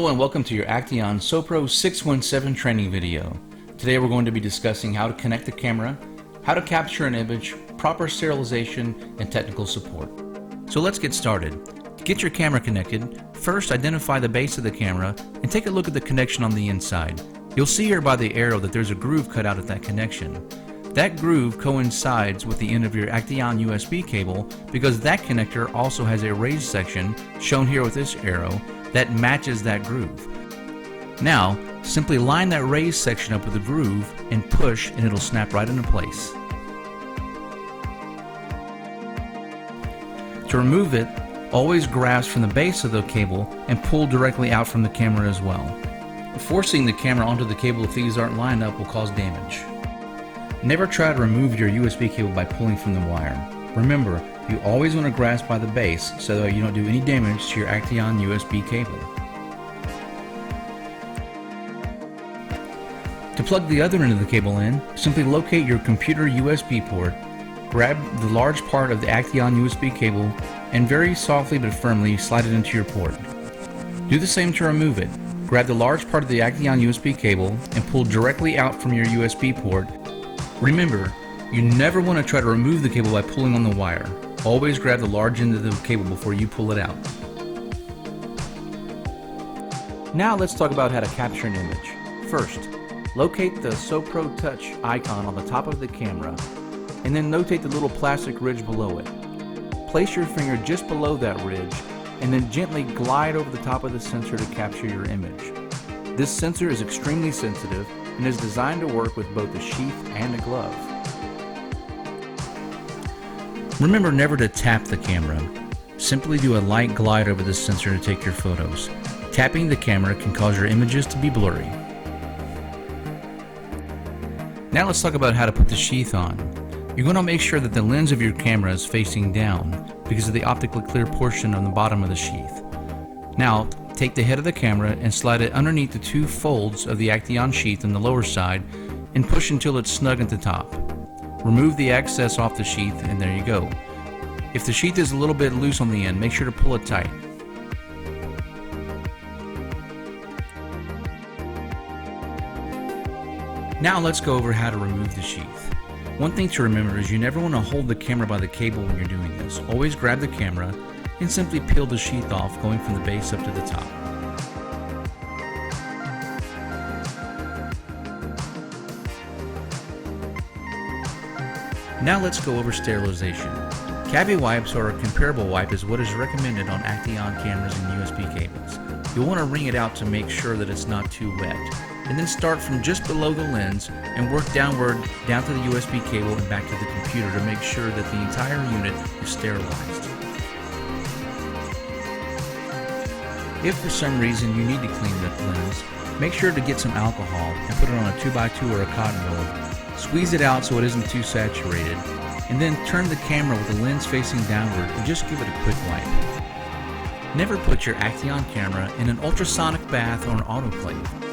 Hello and welcome to your Acteon Sopro 617 training video. Today we're going to be discussing how to connect the camera, how to capture an image, proper sterilization, and technical support. So let's get started. To get your camera connected, first identify the base of the camera and take a look at the connection on the inside. You'll see here by the arrow that there's a groove cut out at that connection. That groove coincides with the end of your Acteon USB cable because that connector also has a raised section, shown here with this arrow, that matches that groove. Now, simply line that raised section up with the groove and push and it'll snap right into place. To remove it, always grasp from the base of the cable and pull directly out from the camera as well. Forcing the camera onto the cable if these aren't lined up will cause damage. Never try to remove your USB cable by pulling from the wire. Remember, you always want to grasp by the base so that you don't do any damage to your Acteon USB cable. To plug the other end of the cable in, simply locate your computer USB port, grab the large part of the Acteon USB cable, and very softly but firmly slide it into your port. Do the same to remove it. Grab the large part of the Acteon USB cable and pull directly out from your USB port. Remember, you never want to try to remove the cable by pulling on the wire. Always grab the large end of the cable before you pull it out. Now let's talk about how to capture an image. First, locate the Sopro Touch icon on the top of the camera, and then notate the little plastic ridge below it. Place your finger just below that ridge, and then gently glide over the top of the sensor to capture your image. This sensor is extremely sensitive and is designed to work with both a sheath and a glove. Remember never to tap the camera. Simply do a light glide over the sensor to take your photos. Tapping the camera can cause your images to be blurry. Now let's talk about how to put the sheath on. You're going to make sure that the lens of your camera is facing down because of the optically clear portion on the bottom of the sheath. Now, take the head of the camera and slide it underneath the two folds of the Acteon sheath on the lower side and push until it's snug at the top. Remove the excess off the sheath and there you go. If the sheath is a little bit loose on the end, make sure to pull it tight. Now let's go over how to remove the sheath. One thing to remember is you never want to hold the camera by the cable when you're doing this. Always grab the camera and simply peel the sheath off, going from the base up to the top. Now let's go over sterilization. Cavi wipes or a comparable wipe is what is recommended on Acteon cameras and USB cables. You'll want to wring it out to make sure that it's not too wet, and then start from just below the lens and work downward down to the USB cable and back to the computer to make sure that the entire unit is sterilized. If for some reason you need to clean the lens, make sure to get some alcohol and put it on a 2x2 or a cotton roll. Squeeze it out so it isn't too saturated, and then turn the camera with the lens facing downward and just give it a quick wipe. Never put your Acteon camera in an ultrasonic bath or an autoclave.